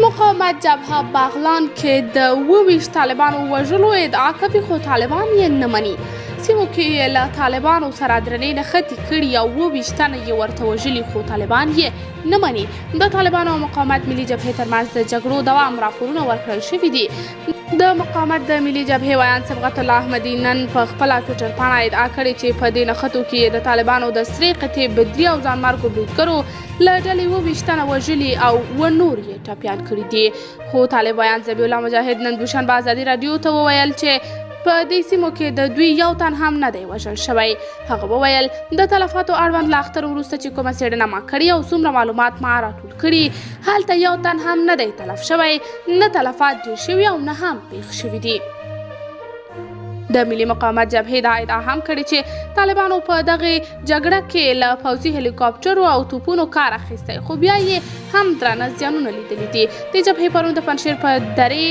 مقاومت جبهه بغلان کې د 22 طالبانو وژلو ادعا کوي خو طالبان یې نه مني. سیمو کې له طالبانو سره درنې نښتې کړي او 22 تنه یې ورته وژلي خو طالبان یې نه مني. د طالبانو او مقاومت ملي جبهې ترمنځ د جګړو دوام راپورونه ورکړل شوي دي. د مقاومت د ملي جبهې ویان صبغت الله احمدي نن په خپله ټویټر پاڼه ادعا کړې چې په دې نښتو کې د طالبانو د سرې قطعې بدري او ځانمرګو بریدګرو له ډلې 22 تنه وژلي او نور یې ټپیان کړي دي. خو طالب ویان ذبیح الله مجاهد نن دوشنبه ازادي راډیو ته وویل چې په دې سیمو کې د دوی یو تن هم نه دی وژل شوی. هغه وویل د تلفاتو اړوند له اختر وروسته چې کومه څېړنه ما کړې او څومره معلومات ما راټول کړي هلته یو تن هم نه دی تلف شوی، نه تلفات ډېر شوي او نه هم پېښ شوي دي. د ملي مقاومت جبهې دا ادعا هم کړې چې طالبانو په دغه جګړه کې له پوځي هلیکاپټرو او توپونو کار اخیستی خو بیا یې هم درانه زیانونه لیدلي دي. د جبهې پرون د پنجشیر په درې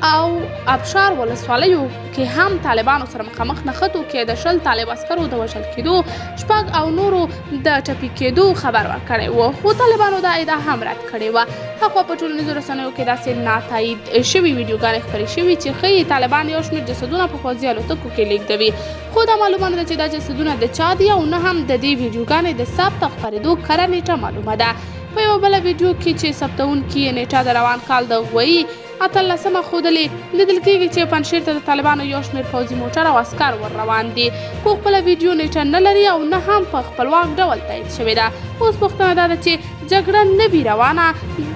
او ابشار ولسوالیو کې هم طالبانو سره مخامخ نښتو کې د 10 طالب عسکرو د وژل کېدو 6 او نورو د ټپي کېدو خبر ورکړی و خو طالبانو دا ادعا هم رد کړې وه. هغه په ټولنیزو رسنیو کې داسې ناتایید شوي ویډیوګانې خپرې شوي چې ښیي طالبان یو شمېر جسدونه په پوځي الوتکو کې لیږدوي خو دا معلومه نه ده چې دا جسدونه د چا دي او نه هم د دې ویډیوګانې د ثبت او خپرېدو کره نیټه معلومه ده. په یوه بله ویډیو کې چې ثبتونکي یې نیټه د روان کال د غویي 18 ښودلې لیدل کېږي چې پنجشیر ته د طالبانو یو شمېر پوځي موټر او عسکر ور روان دي خو خپله ویډیو نیټه نه لري او نه هم په خپلواک ډول تایید شوې ده. اوس پوښتنه دا ده چې جګړه نه وي روانه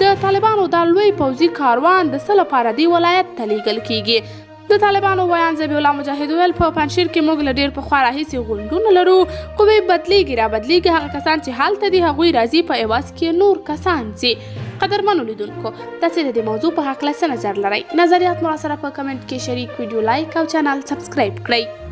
د طالبانو دا لوی پوځي کاروان د څه لپاره دې ولایت ته لیږل کېږي. د طالبانو ویان ذبیح الله مجاهد ویل په پنجشیر کې موږ له ډېر پخوا راهیسې غونډونه لرو، قوې بدلیږي را بدلیږي، هغه کسان چې هلته دي هغوی راځي په عوض کې نور کسان ځي. قدرمنو لیدونکو تاسې د دې موضوع په هکله څه نظر لرئ؟ نظریات مو راسره په کمنټ کې شریک، ویډیو لایک او چینل سبسکرایب کړئ.